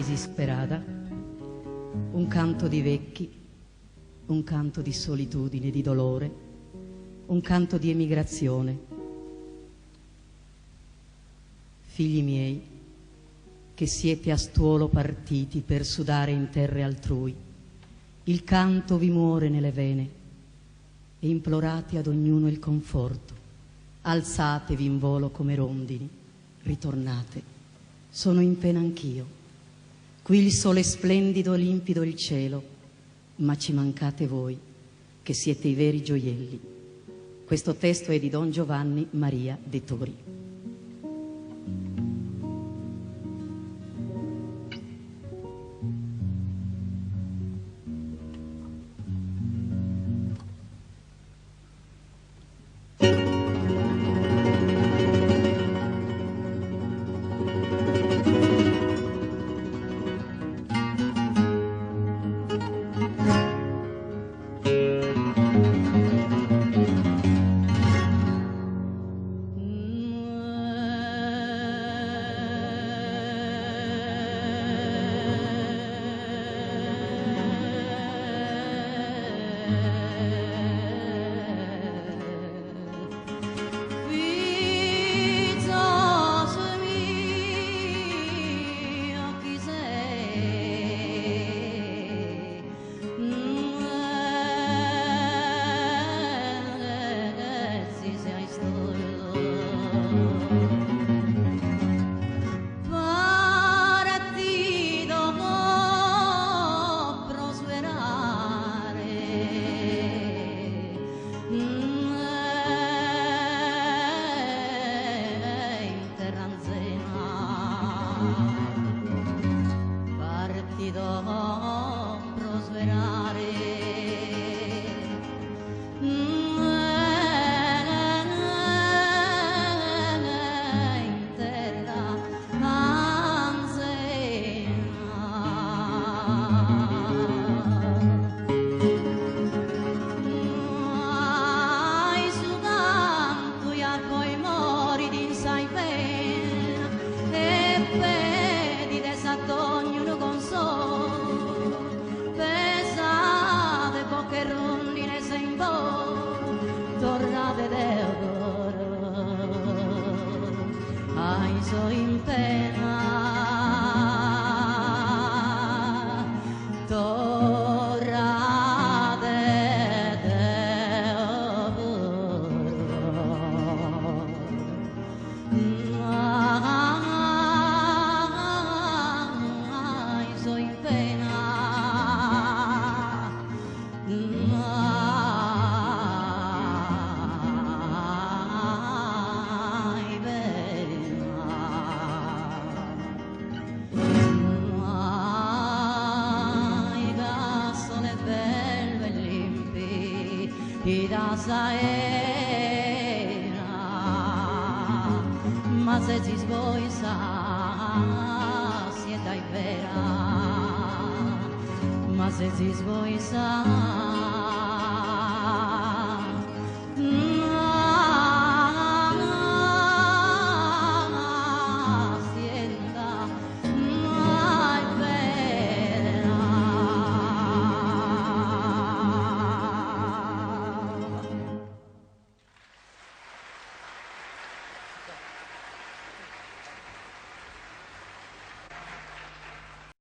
disesperata, un canto di vecchi, un canto di solitudine, di dolore, un canto di emigrazione. Figli miei, che siete a stuolo partiti per sudare in terre altrui, il canto vi muore nelle vene e implorate ad ognuno il conforto. Alzatevi in volo come rondini, ritornate, sono in pena anch'io. Qui il sole è splendido, limpido il cielo, ma ci mancate voi, che siete i veri gioielli. Questo testo è di Don Giovanni Maria de Tori. Ma se si sboisa si è dai vera, ma se si sboisa